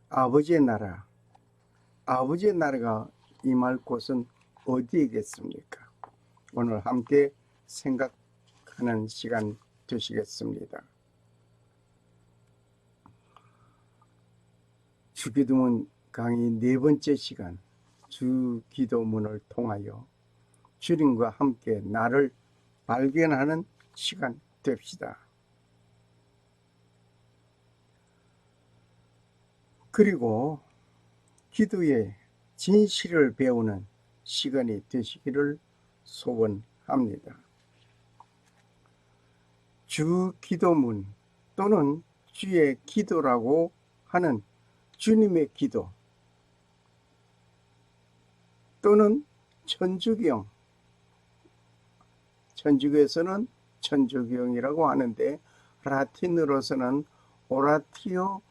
아버지의 나라, 아버지의 나라가 임할 곳은 어디이겠습니까? 오늘 함께 생각하는 시간 되시겠습니다. 주기도문 강의 네 번째 시간, 주기도문을 통하여 주님과 함께 나를 발견하는 시간 됩시다. 그리고 기도의 진실을 배우는 시간이 되시기를 소원합니다. 주기도문 또는 주의 기도라고 하는 주님의 기도 또는 천주경, 천주교에서는 천주경이라고 하는데 라틴으로서는 오라티오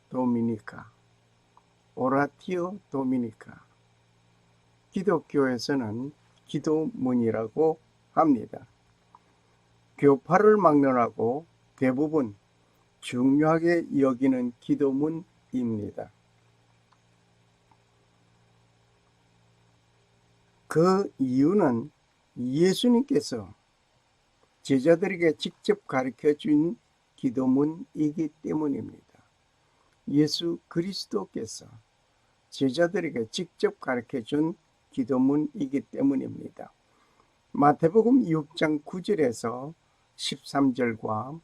도미니카, 오라티오 도미니카, 기독교에서는 기도문이라고 합니다. 교파를 막론하고 대부분 중요하게 여기는 기도문입니다. 그 이유는 예수님께서 제자들에게 직접 가르쳐 준 기도문이기 때문입니다. 예수 그리스도께서 제자들에게 직접 가르쳐 준 기도문이기 때문입니다. 마태복음 6장 9절에서 13절과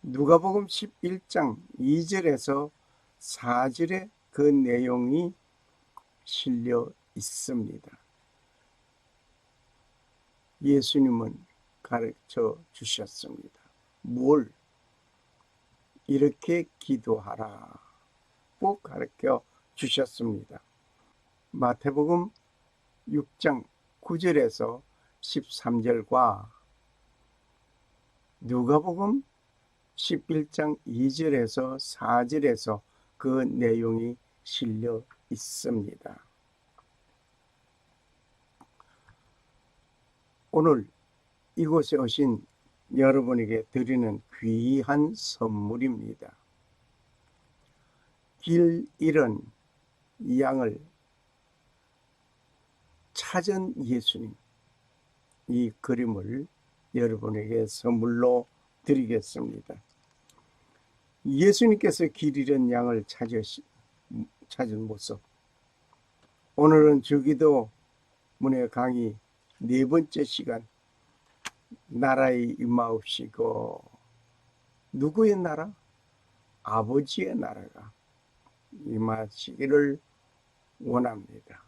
누가복음 11장 2절에서 4절에 그 내용이 실려 있습니다. 예수님은 가르쳐 주셨습니다. 뭘? 이렇게 기도하라. 꼭 가르쳐 주셨습니다. 마태복음 6장 9절에서 13절과 누가복음 11장 2절에서 4절에서 그 내용이 실려 있습니다. 오늘 이곳에 오신 여러분에게 드리는 귀한 선물입니다. 길 잃은 양을 찾은 예수님, 이 그림을 여러분에게 선물로 드리겠습니다. 예수님께서 길 잃은 양을 찾은 모습. 오늘은 주기도문의 강의 네 번째 시간, 나라의 임하옵시고, 누구의 나라? 아버지의 나라가 임하시기를 원합니다.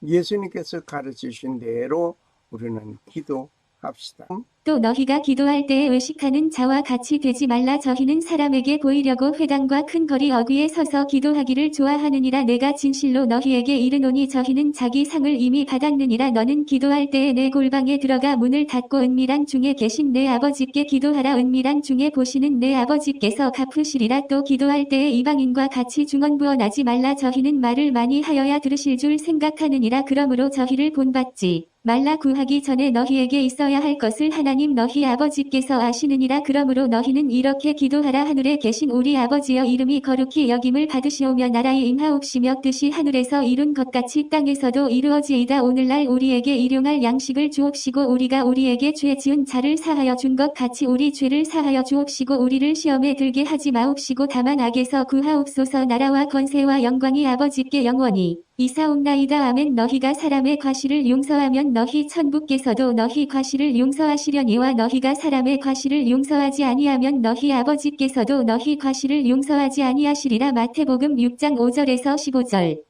예수님께서 가르치신 대로 우리는 기도합시다. 또 너희가 기도할 때에 의식하는 자와 같이 되지 말라. 저희는 사람에게 보이려고 회당과 큰 거리 어귀에 서서 기도하기를 좋아하느니라. 내가 진실로 너희에게 이르노니 저희는 자기 상을 이미 받았느니라. 너는 기도할 때에 내 골방에 들어가 문을 닫고 은밀한 중에 계신 내 아버지께 기도하라. 은밀한 중에 보시는 내 아버지께서 갚으시리라. 또 기도할 때에 이방인과 같이 중언부어 나지 말라. 저희는 말을 많이 하여야 들으실 줄 생각하느니라. 그러므로 저희를 본받지 말라. 구하기 전에 너희에게 있어야 할 것을 하나님 너희 아버지께서 아시느니라. 그러므로 너희는 이렇게 기도하라. 하늘에 계신 우리 아버지여, 이름이 거룩히 여김을 받으시오며 나라의 임하옵시며 뜻이 하늘에서 이룬 것 같이 땅에서도 이루어지이다. 오늘날 우리에게 일용할 양식을 주옵시고 우리가 우리에게 죄 지은 자를 사하여 준 것 같이 우리 죄를 사하여 주옵시고 우리를 시험에 들게 하지 마옵시고 다만 악에서 구하옵소서. 나라와 권세와 영광이 아버지께 영원히 이사옵나이다. 아멘. 너희가 사람의 과실을 용서하면 너희 천부께서도 너희 과실을 용서하시려니와 너희가 사람의 과실을 용서하지 아니하면 너희 아버지께서도 너희 과실을 용서하지 아니하시리라. 마태복음 6장 5절에서 15절.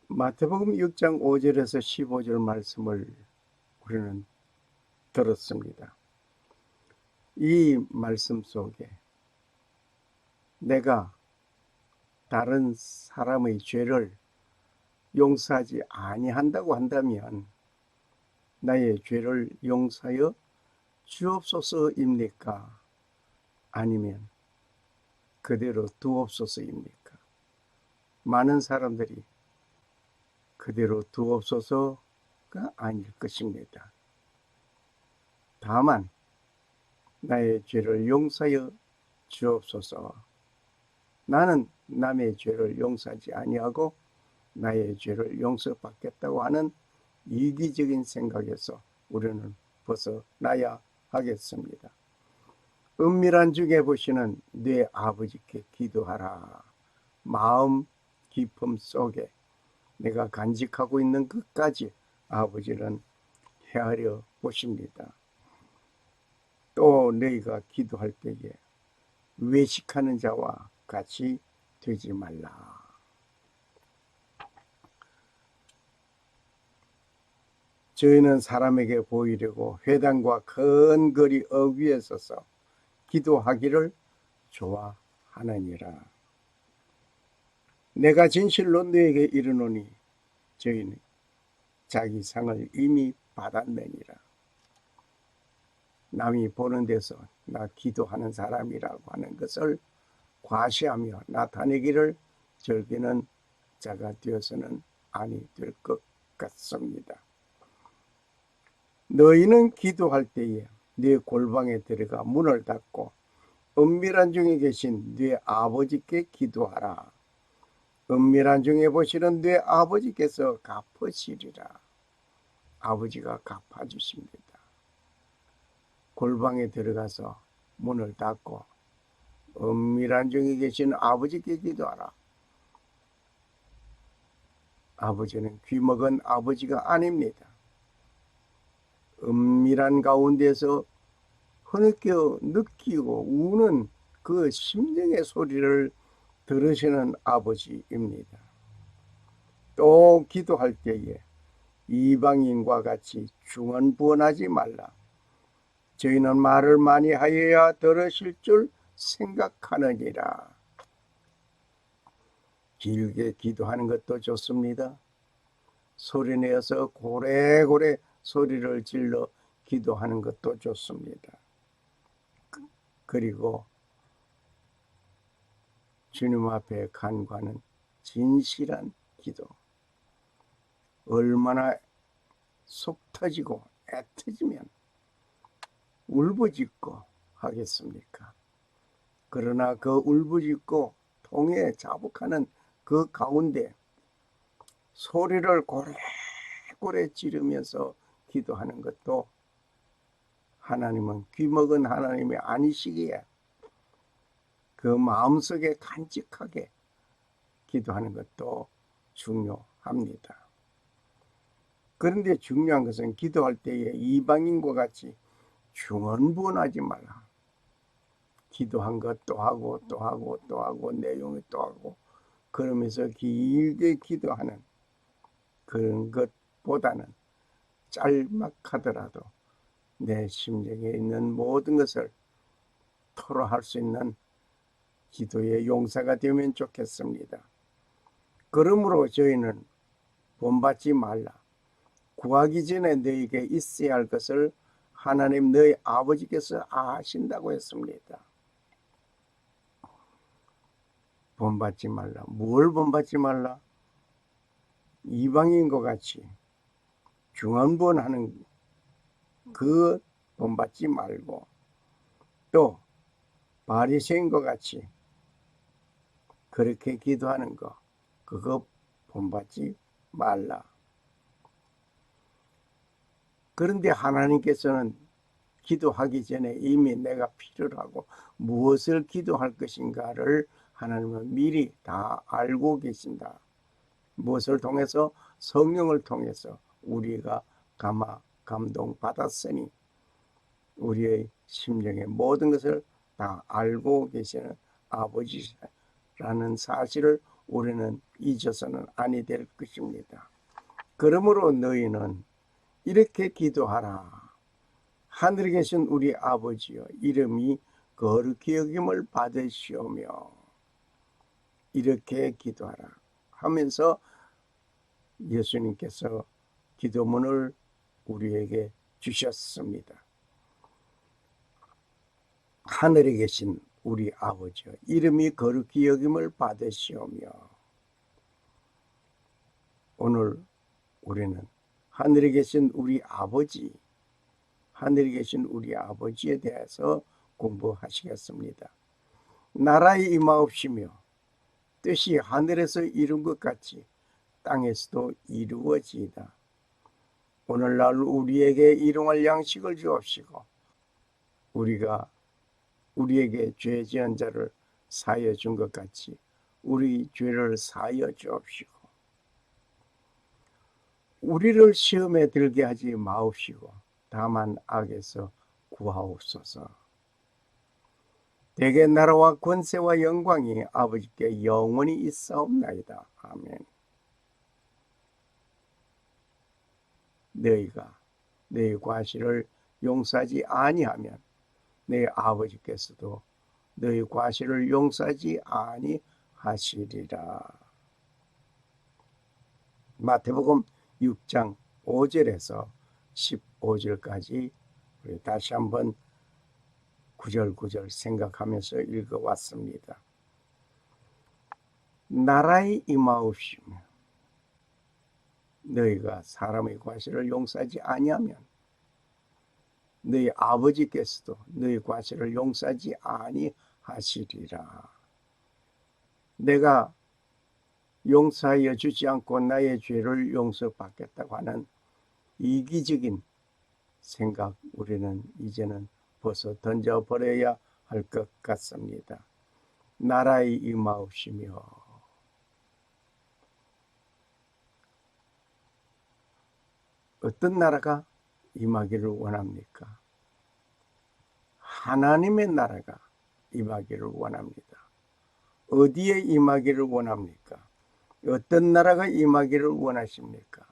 마태복음 6장 5절에서 15절 말씀을 우리는 들었습니다. 이 말씀 속에 내가 다른 사람의 죄를 용서하지 아니한다고 한다면 나의 죄를 용서하여 주옵소서입니까? 아니면 그대로 두옵소서입니까? 많은 사람들이 그대로 두옵소서가 아닐 것입니다. 다만 나의 죄를 용서하여 주옵소서. 나는 남의 죄를 용서하지 아니하고 나의 죄를 용서받겠다고 하는 이기적인 생각에서 우리는 벗어나야 하겠습니다. 은밀한 중에 보시는 네 아버지께 기도하라. 마음 깊음 속에 내가 간직하고 있는 것까지 아버지는 헤아려 보십니다. 또 너희가 기도할 때에 외식하는 자와 같이 되지 말라. 저희는 사람에게 보이려고 회당과 큰 거리 어귀에 서서 기도하기를 좋아하느니라. 내가 진실로 너에게 이르노니 저희는 자기 상을 이미 받았느니라. 남이 보는 데서 나 기도하는 사람이라고 하는 것을 과시하며 나타내기를 즐기는 자가 되어서는 아니 될 것 같습니다. 너희는 기도할 때에 네 골방에 들어가 문을 닫고 은밀한 중에 계신 네 아버지께 기도하라. 은밀한 중에 보시는 네 아버지께서 갚으시리라. 아버지가 갚아주십니다. 골방에 들어가서 문을 닫고 은밀한 중에 계신 아버지께 기도하라. 아버지는 귀먹은 아버지가 아닙니다. 은밀한 가운데서 흐느껴 느끼고 우는 그 심령의 소리를 들으시는 아버지입니다. 또 기도할 때에 이방인과 같이 중언부언하지 말라. 저희는 말을 많이 하여야 들으실 줄 생각하느니라. 길게 기도하는 것도 좋습니다. 소리내어서 고래고래 소리를 질러 기도하는 것도 좋습니다. 그리고 주님 앞에 간구하는 진실한 기도. 얼마나 속 터지고 애터지면 울부짖고 하겠습니까? 그러나 그 울부짖고 통에 자복하는 그 가운데 소리를 고래고래 지르면서 기도하는 것도 하나님은 귀먹은 하나님이 아니시기에 그 마음속에 간직하게 기도하는 것도 중요합니다. 그런데 중요한 것은 기도할 때에 이방인과 같이 중언부언하지 말라. 기도한 것 또 하고 또 하고 또 하고 내용이 또 하고 그러면서 길게 기도하는 그런 것보다는 짤막하더라도 내 심령에 있는 모든 것을 토로할 수 있는 기도의 용사가 되면 좋겠습니다. 그러므로 저희는 본받지 말라. 구하기 전에 너에게 있어야 할 것을 하나님 너희 아버지께서 아신다고 했습니다. 본받지 말라. 뭘 본받지 말라? 이방인과 같이 중언부언하는 그 본받지 말고 또 바리새인과 같이 그렇게 기도하는 거 그거 본받지 말라. 그런데 하나님께서는 기도하기 전에 이미 내가 필요로 하고 무엇을 기도할 것인가를 하나님은 미리 다 알고 계신다. 무엇을 통해서? 성령을 통해서 우리가 감동 받았으니 우리의 심령의 모든 것을 다 알고 계시는 아버지라는 사실을 우리는 잊어서는 아니 될 것입니다. 그러므로 너희는 이렇게 기도하라. 하늘에 계신 우리 아버지여 이름이 거룩히 여김을 받으시오며 이렇게 기도하라 하면서 예수님께서 기도문을 우리에게 주셨습니다. 하늘에 계신 우리 아버지여 이름이 거룩히 여김을 받으시오며 오늘 우리는 하늘에 계신 우리 아버지, 하늘에 계신 우리 아버지에 대해서 공부하시겠습니다. 나라에 임하옵시며 뜻이 하늘에서 이룬 것 같이 땅에서도 이루어지이다. 오늘날 우리에게 일용할 양식을 주옵시고 우리에게 죄 지은 자를 사하여 준 것 같이 우리 죄를 사하여 주옵시고 우리를 시험에 들게 하지 마옵시고 다만 악에서 구하옵소서. 대개 나라와 권세와 영광이 아버지께 영원히 있사옵나이다. 아멘. 너희가 너희 과실을 용서하지 아니하면 너희 아버지께서도 너희 과실을 용서하지 아니하시리라. 마태복음 6장 5절에서 15절까지 우리 다시 한번 구절구절 생각하면서 읽어왔습니다. 나라에 임하옵시며 너희가 사람의 과실을 용서하지 아니하면 너희 아버지께서도 너희 과실을 용서하지 아니하시리라. 내가 용서하여 주지 않고 나의 죄를 용서받겠다고 하는 이기적인 생각 우리는 이제는 벗어 던져버려야 할 것 같습니다. 나라에 임하옵시며 어떤 나라가 임하기를 원합니까? 하나님의 나라가 임하기를 원합니다. 어디에 임하기를 원합니까? 어떤 나라가 임하기를 원하십니까?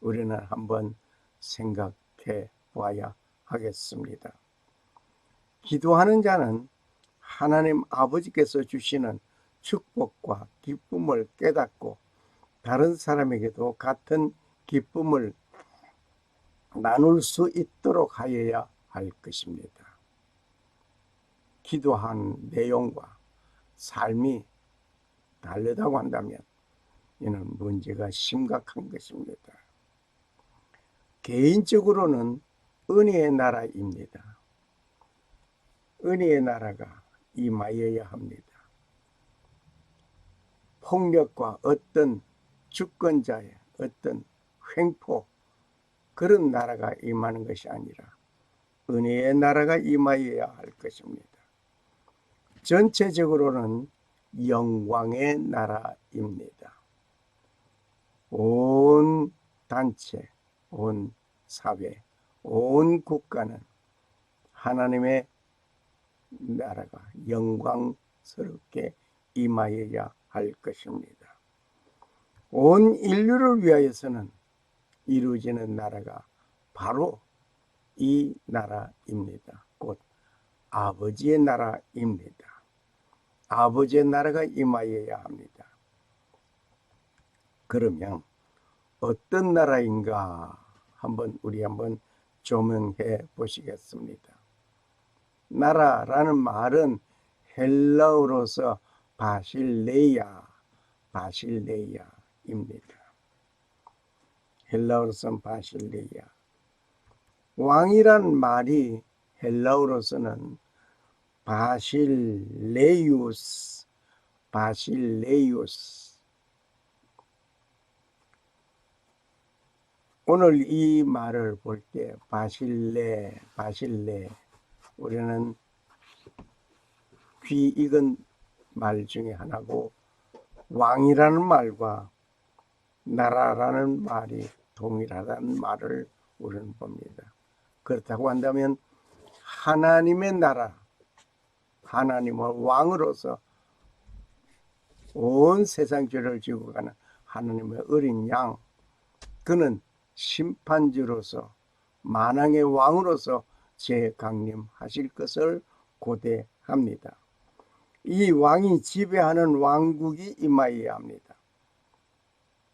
우리는 한번 생각해 보아야 하겠습니다. 기도하는 자는 하나님 아버지께서 주시는 축복과 기쁨을 깨닫고 다른 사람에게도 같은 기쁨을 나눌 수 있도록 하여야 할 것입니다. 기도한 내용과 삶이 다르다고 한다면 이는 문제가 심각한 것입니다. 개인적으로는 은혜의 나라입니다. 은혜의 나라가 임하여야 합니다. 폭력과 어떤 주권자의 어떤 횡포 그런 나라가 임하는 것이 아니라 은혜의 나라가 임하여야 할 것입니다. 전체적으로는 영광의 나라입니다. 온 단체, 온 사회, 온 국가는 하나님의 나라가 영광스럽게 임하여야 할 것입니다. 온 인류를 위하여서는 이루어지는 나라가 바로 이 나라입니다. 곧 아버지의 나라입니다. 아버지의 나라가 임하여야 합니다. 그러면 어떤 나라인가 우리 한번 조명해 보시겠습니다. 나라라는 말은 헬라어로서 바실레야입니다. 헬라어로서는 바실레야. 왕이란 말이 헬라어로서는 바실레이우스. 오늘 이 말을 볼 때 바실레 우리는 귀 익은 말 중에 하나고 왕이라는 말과 나라라는 말이 동일하다는 말을 우리는 봅니다. 그렇다고 한다면 하나님의 나라, 하나님의 왕으로서 온 세상 죄를 지고 가는 하나님의 어린 양, 그는 심판주로서 만왕의 왕으로서 재강림하실 것을 고대합니다. 이 왕이 지배하는 왕국이 임하여야 합니다.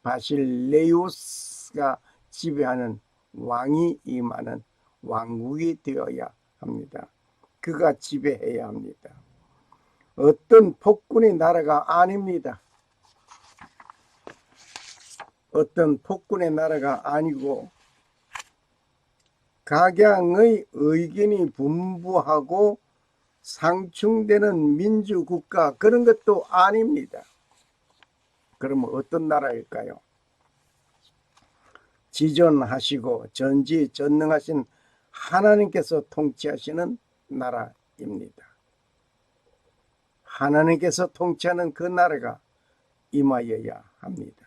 바실레이오스가 지배하는 왕이 임하는 왕국이 되어야 합니다. 그가 지배해야 합니다. 어떤 폭군의 나라가 아닙니다. 어떤 폭군의 나라가 아니고 각양의 의견이 분분하고 상충되는 민주국가 그런 것도 아닙니다. 그러면 어떤 나라일까요? 지존하시고 전지전능하신 하나님께서 통치하시는 나라입니다. 하나님께서 통치하는 그 나라가 임하여야 합니다.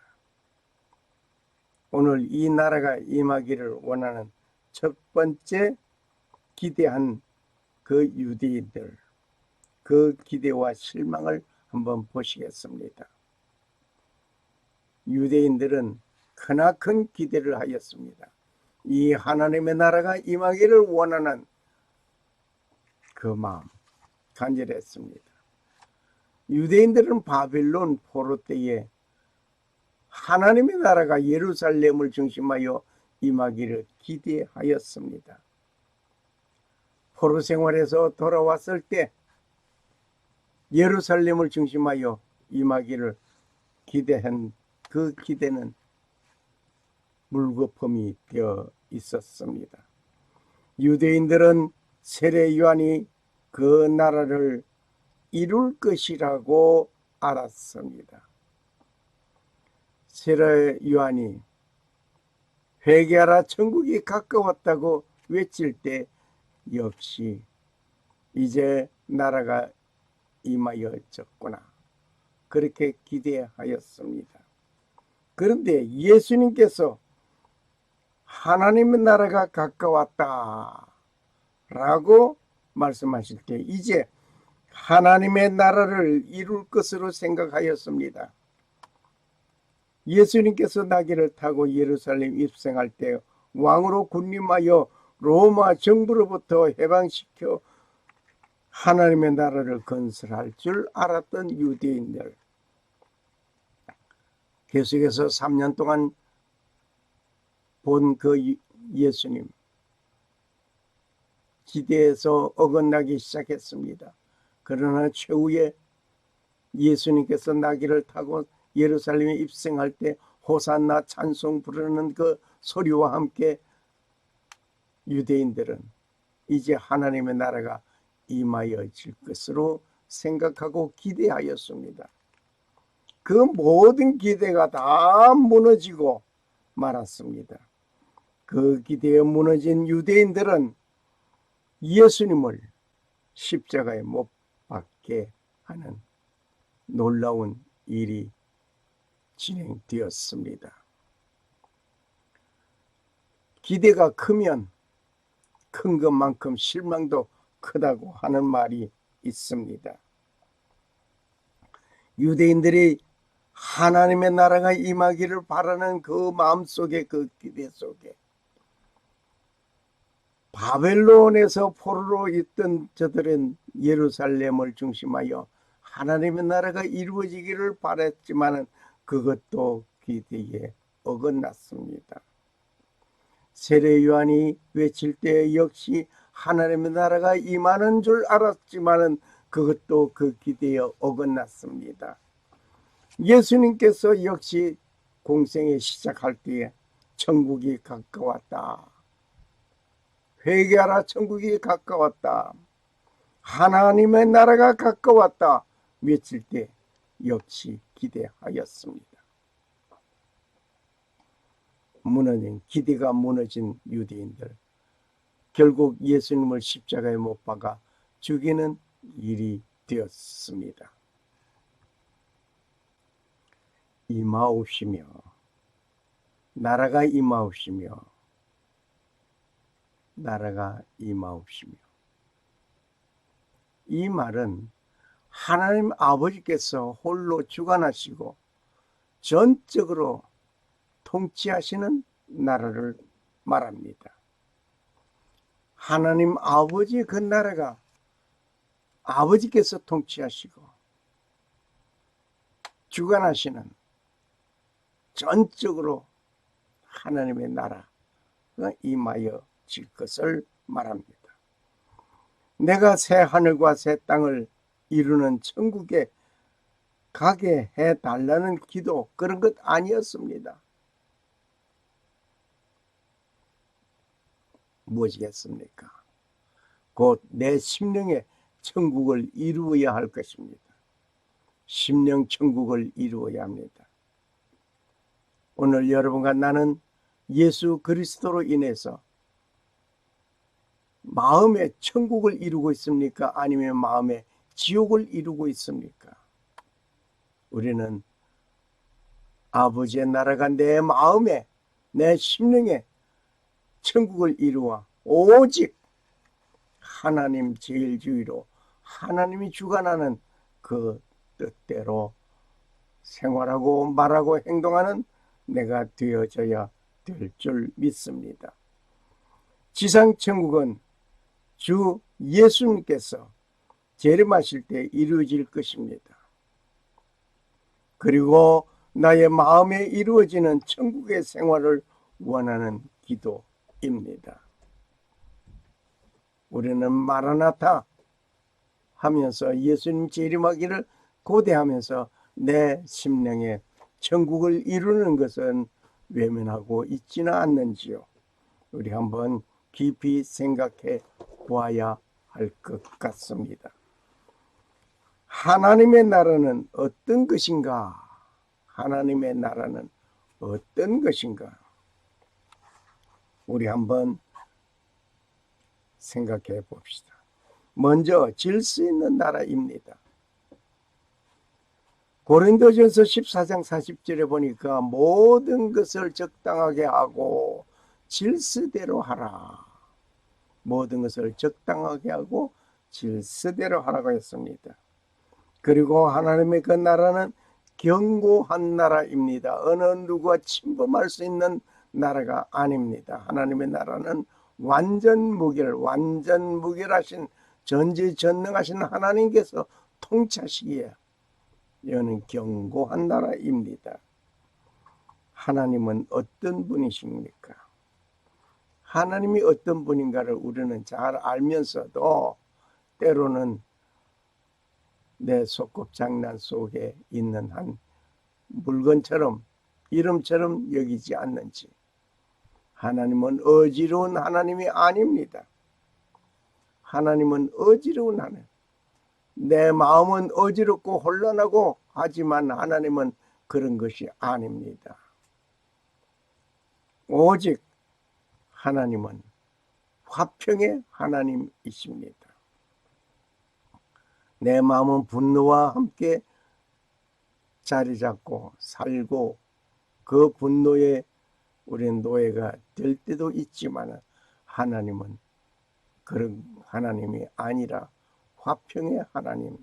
오늘 이 나라가 임하기를 원하는 첫 번째 기대한 그 유대인들, 그 기대와 실망을 한번 보시겠습니다. 유대인들은 크나큰 기대를 하였습니다. 이 하나님의 나라가 임하기를 원하는 그 마음 간절했습니다. 유대인들은 바벨론 포로 때에 하나님의 나라가 예루살렘을 중심하여 임하기를 기대하였습니다. 포로 생활에서 돌아왔을 때 예루살렘을 중심하여 임하기를 기대한 그 기대는 물거품이 되어 있었습니다. 유대인들은 세례 요한이 그 나라를 이룰 것이라고 알았습니다. 세례 요한이 회개하라 천국이 가까웠다고 외칠 때 역시 이제 나라가 임하여졌구나 그렇게 기대하였습니다. 그런데 예수님께서 하나님의 나라가 가까웠다 라고 말씀하실 때 이제 하나님의 나라를 이룰 것으로 생각하였습니다. 예수님께서 나귀를 타고 예루살렘 입성할 때 왕으로 군림하여 로마 정부로부터 해방시켜 하나님의 나라를 건설할 줄 알았던 유대인들, 계속해서 3년 동안 본 그 예수님, 기대에서 어긋나기 시작했습니다. 그러나 최후에 예수님께서 나귀를 타고 예루살렘에 입성할 때 호산나 찬송 부르는 그 소리와 함께 유대인들은 이제 하나님의 나라가 임하여질 것으로 생각하고 기대하였습니다. 그 모든 기대가 다 무너지고 말았습니다. 그 기대에 무너진 유대인들은 예수님을 십자가에 못 박게 하는 놀라운 일이 진행되었습니다. 기대가 크면 큰 것만큼 실망도 크다고 하는 말이 있습니다. 유대인들이 하나님의 나라가 임하기를 바라는 그 마음속에, 그 기대 속에 바벨론에서 포로로 있던 저들은 예루살렘을 중심하여 하나님의 나라가 이루어지기를 바랐지만 그것도 기대에 어긋났습니다. 세례 요한이 외칠 때 역시 하나님의 나라가 임하는 줄 알았지만 그것도 그 기대에 어긋났습니다. 예수님께서 역시 공생에 시작할 때에 천국이 가까웠다. 회개하라 천국이 가까웠다. 하나님의 나라가 가까웠다. 외칠 때 역시 기대하였습니다. 무너진 기대가 무너진 유대인들, 결국 예수님을 십자가에 못 박아 죽이는 일이 되었습니다. 임하옵시며 나라가 임하옵시며 나라가 임하옵시며, 이 말은 하나님 아버지께서 홀로 주관하시고 전적으로 통치하시는 나라를 말합니다. 하나님 아버지 그 나라가 아버지께서 통치하시고 주관하시는 전적으로 하나님의 나라가 임하여질 것을 말합니다. 내가 새 하늘과 새 땅을 이루는 천국에 가게 해달라는 기도, 그런 것 아니었습니다. 무엇이겠습니까? 곧 내 심령에 천국을 이루어야 할 것입니다. 심령 천국을 이루어야 합니다. 오늘 여러분과 나는 예수 그리스도로 인해서 마음의 천국을 이루고 있습니까? 아니면 마음의 지옥을 이루고 있습니까? 우리는 아버지의 나라가 내 마음에, 내 심령에 천국을 이루어 오직 하나님 제일주의로 하나님이 주관하는 그 뜻대로 생활하고 말하고 행동하는 내가 되어져야 될 줄 믿습니다. 지상천국은 주 예수님께서 재림하실 때 이루어질 것입니다. 그리고 나의 마음에 이루어지는 천국의 생활을 원하는 기도입니다. 우리는 마라나타 하면서 예수님 재림하기를 고대하면서 내 심령에 천국을 이루는 것은 외면하고 있지는 않는지요. 우리 한번 깊이 생각해 보아야 할 것 같습니다. 하나님의 나라는 어떤 것인가? 하나님의 나라는 어떤 것인가? 우리 한번 생각해 봅시다. 먼저 질서 있는 나라입니다. 고린도전서 14장 40절에 보니까 모든 것을 적당하게 하고 질서대로 하라. 모든 것을 적당하게 하고 질서대로 하라고 했습니다. 그리고 하나님의 그 나라는 견고한 나라입니다. 어느 누구가 침범할 수 있는 나라가 아닙니다. 하나님의 나라는 완전 무결하신 전지전능하신 하나님께서 통치하시기에 이는 견고한 나라입니다. 하나님은 어떤 분이십니까? 하나님이 어떤 분인가를 우리는 잘 알면서도 때로는 내 소꿉장난 속에 있는 한 물건처럼 이름처럼 여기지 않는지. 하나님은 어지러운 하나님이 아닙니다. 하나님은 어지러운 하나님. 내 마음은 어지럽고 혼란하고 하지만 하나님은 그런 것이 아닙니다. 오직 하나님은 화평의 하나님이십니다. 내 마음은 분노와 함께 자리 잡고 살고 그 분노에 우리는 노예가 될 때도 있지만 하나님은 그런 하나님이 아니라 화평의 하나님.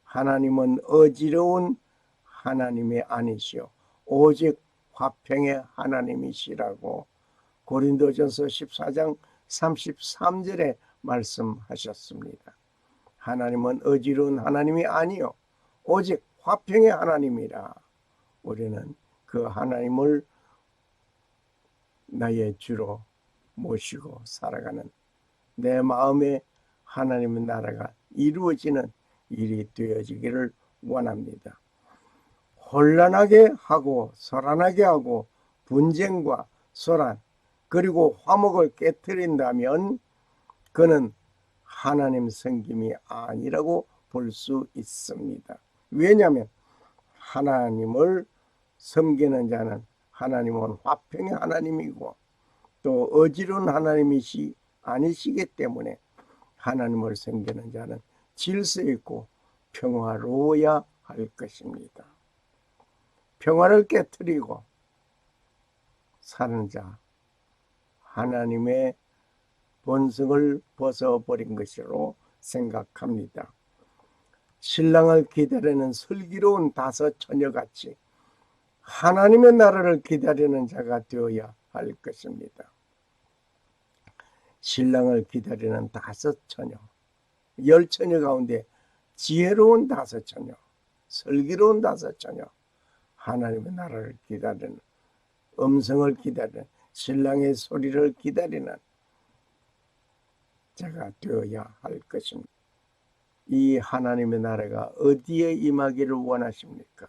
하나님은 어지러운 하나님이 아니시오. 오직 화평의 하나님이시라고 고린도전서 14장 33절에 말씀하셨습니다. 하나님은 어지러운 하나님이 아니요 오직 화평의 하나님이라. 우리는 그 하나님을 나의 주로 모시고 살아가는 내 마음에 하나님의 나라가 이루어지는 일이 되어지기를 원합니다. 혼란하게 하고 소란하게 하고 분쟁과 소란 그리고 화목을 깨트린다면 그는 하나님 섬김이 아니라고 볼 수 있습니다. 왜냐하면 하나님을 섬기는 자는 하나님은 화평의 하나님이고 또 어지러운 하나님이시 아니시기 때문에 하나님을 섬기는 자는 질서 있고 평화로워야 할 것입니다. 평화를 깨트리고 사는 자, 하나님의 본성을 벗어버린 것으로 생각합니다. 신랑을 기다리는 슬기로운 다섯 처녀같이 하나님의 나라를 기다리는 자가 되어야 할 것입니다. 신랑을 기다리는 다섯 처녀, 10처녀 가운데 지혜로운 다섯 처녀, 슬기로운 다섯 처녀, 하나님의 나라를 기다리는, 음성을 기다리는, 신랑의 소리를 기다리는 자가 되어야 할 것입니다. 이 하나님의 나라가 어디에 임하기를 원하십니까?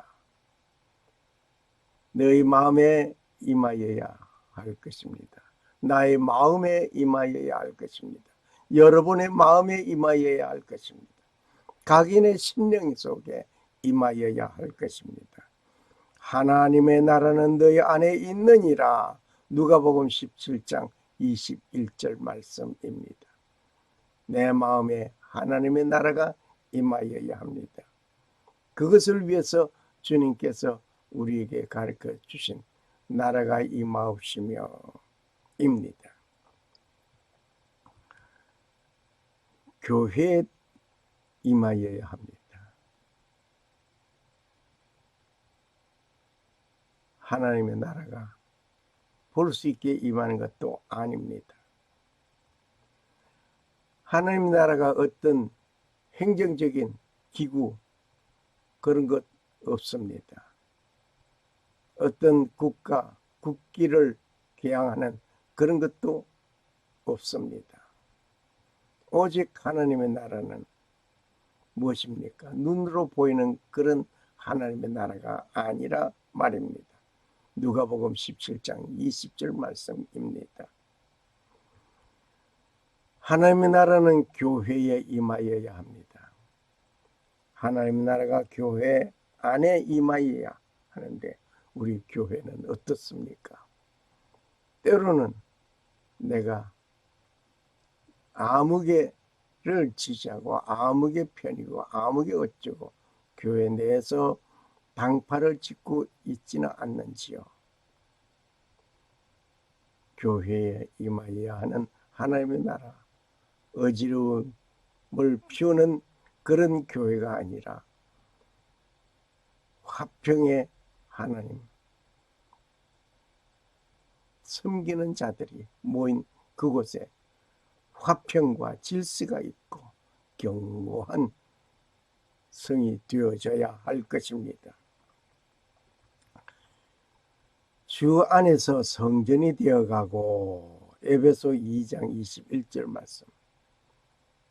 너희 마음에 임하여야 할 것입니다. 나의 마음에 임하여야 할 것입니다. 여러분의 마음에 임하여야 할 것입니다. 각인의 심령 속에 임하여야 할 것입니다. 하나님의 나라는 너희 안에 있느니라. 누가복음 17장 21절 말씀입니다. 내 마음에 하나님의 나라가 임하여야 합니다. 그것을 위해서 주님께서 우리에게 가르쳐 주신 나라가 임하옵시며 입니다. 교회에 임하여야 합니다. 하나님의 나라가 볼 수 있게 임하는 것도 아닙니다. 하나님의 나라가 어떤 행정적인 기구 그런 것 없습니다. 어떤 국가, 국기를 개항하는 그런 것도 없습니다. 오직 하나님의 나라는 무엇입니까? 눈으로 보이는 그런 하나님의 나라가 아니라 말입니다. 누가복음 17장 20절 말씀입니다. 하나님의 나라는 교회에 임하여야 합니다. 하나님의 나라가 교회 안에 임하여야 하는데 우리 교회는 어떻습니까? 때로는 내가 아무개를 지지하고 아무개 편이고 아무개 어쩌고 교회 내에서 당파를 짓고 있지는 않는지요. 교회에 임하여야 하는 하나님의 나라, 어지러움을 피우는 그런 교회가 아니라 화평의 하나님, 섬기는 자들이 모인 그곳에 화평과 질서가 있고 견고한 성이 되어져야 할 것입니다. 주 안에서 성전이 되어가고 에베소 2장 21절 말씀.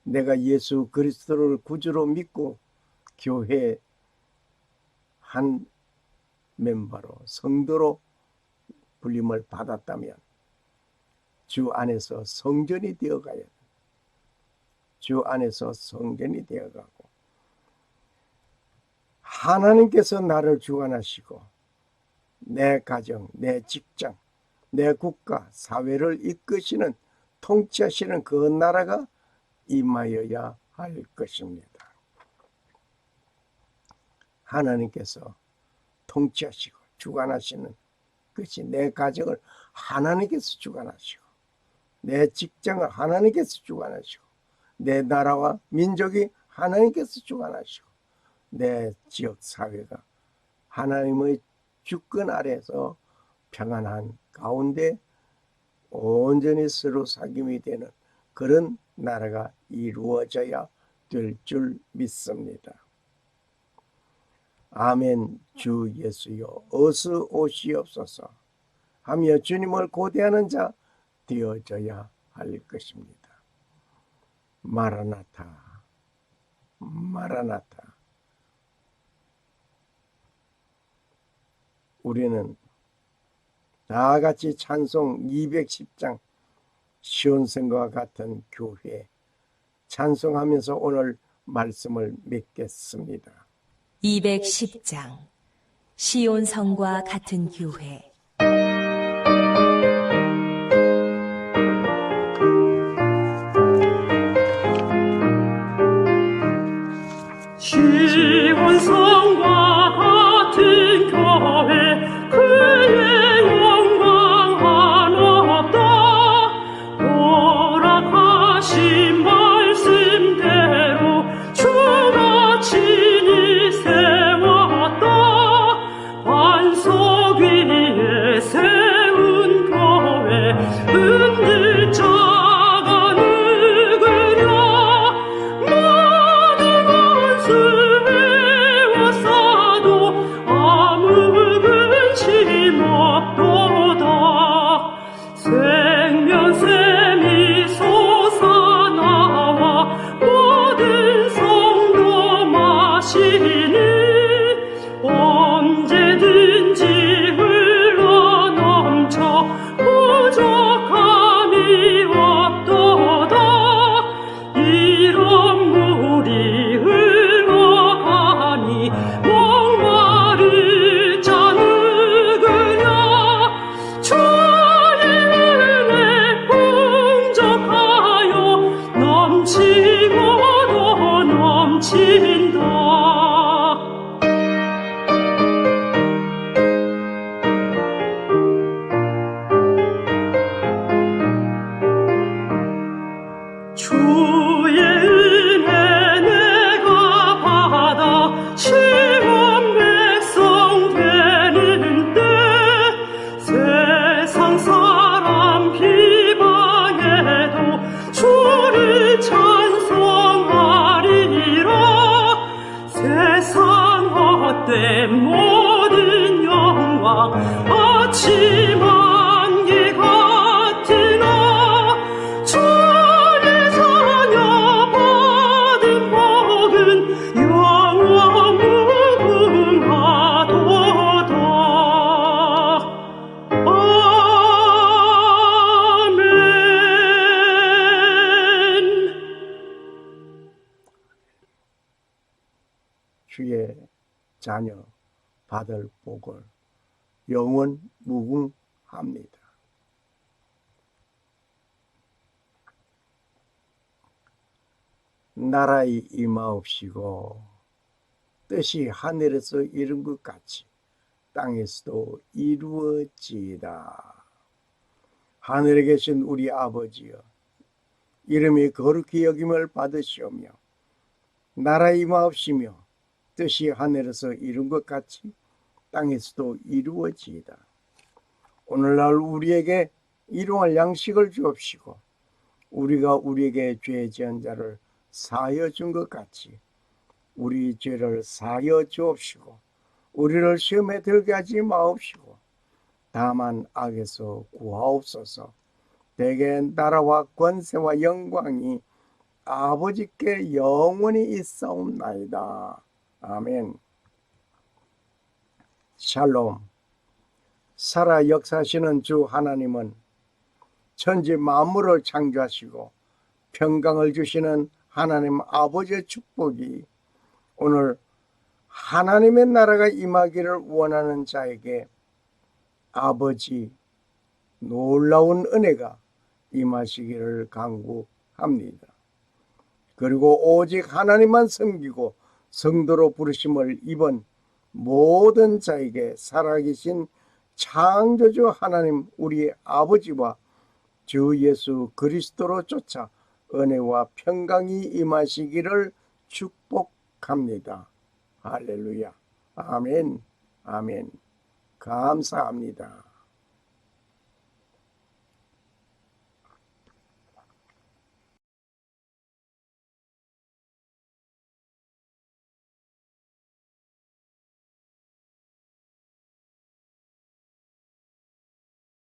내가 예수 그리스도를 구주로 믿고 교회 한 멤버로 성도로 불림을 받았다면 주 안에서 성전이 되어가야 돼. 주 안에서 성전이 되어가고 하나님께서 나를 주관하시고 내 가정, 내 직장, 내 국가, 사회를 이끄시는 통치하시는 그 나라가 임하여야 할 것입니다. 하나님께서 통치하시고 주관하시는 것이 내 가정을 하나님께서 주관하시고 내 직장을 하나님께서 주관하시고 내 나라와 민족이 하나님께서 주관하시고 내 지역 사회가 하나님의 주권 아래서 평안한 가운데 온전히 서로 사귐이 되는 그런 나라가 이루어져야 될 줄 믿습니다. 아멘. 주 예수여 어서 오시옵소서 하며 주님을 고대하는 자 되어져야 할 것입니다. 마라나타, 마라나타. 우리는 다같이 찬송 210장 시온성과 같은 교회 찬송하면서 오늘 말씀을 맺겠습니다. 210장 시온성과 같은 교회. 시온성과 같은 교회 그의 영광 한없다. 허락하신 말씀대로 주가 친히 세웠다. 반석 위에 세운 교회 흔들 자가 누구랴. 모든 원수 외워싸도 아무 근심 없도다. 생명샘이 솟아나와 모든 성도 마시니 언제든지 흘러넘쳐 부족함이 없도다. 넘친다. 주의 은혜 내가 받아 시원 백성 되는 때 세상 사람 비방해도 주를 찬송하리라. 세상 헛된 모든 영광 아침 안개 같으나 주의 자녀 받은 복은 영원 무궁하도다. 아멘. 주의 자녀 받을 복을 영원 무궁합니다. 나라의 임하옵시고 뜻이 하늘에서 이룬 것 같이 땅에서도 이루어지이다. 하늘에 계신 우리 아버지여, 이름이 거룩히 여김을 받으시오며 나라 임하옵시며 뜻이 하늘에서 이룬 것 같이 땅에서도 이루어지이다. 오늘날 우리에게 일용할 양식을 주옵시고 우리가 우리에게 죄 지은 자를 사하여 준 것 같이 우리 죄를 사하여 주옵시고 우리를 시험에 들게 하지 마옵시고 다만 악에서 구하옵소서. 대개 나라와 권세와 영광이 아버지께 영원히 있사옵나이다. 아멘. 샬롬. 살아 역사하시는 주 하나님은 천지 만물을 창조하시고 평강을 주시는 하나님 아버지의 축복이 오늘 하나님의 나라가 임하기를 원하는 자에게 아버지 놀라운 은혜가 임하시기를 간구합니다. 그리고 오직 하나님만 섬기고 성도로 부르심을 입은 모든 자에게 살아계신 창조주 하나님 우리 아버지와 주 예수 그리스도로 쫓아 은혜와 평강이 임하시기를 축복합니다. 할렐루야. 아멘. 아멘. 감사합니다.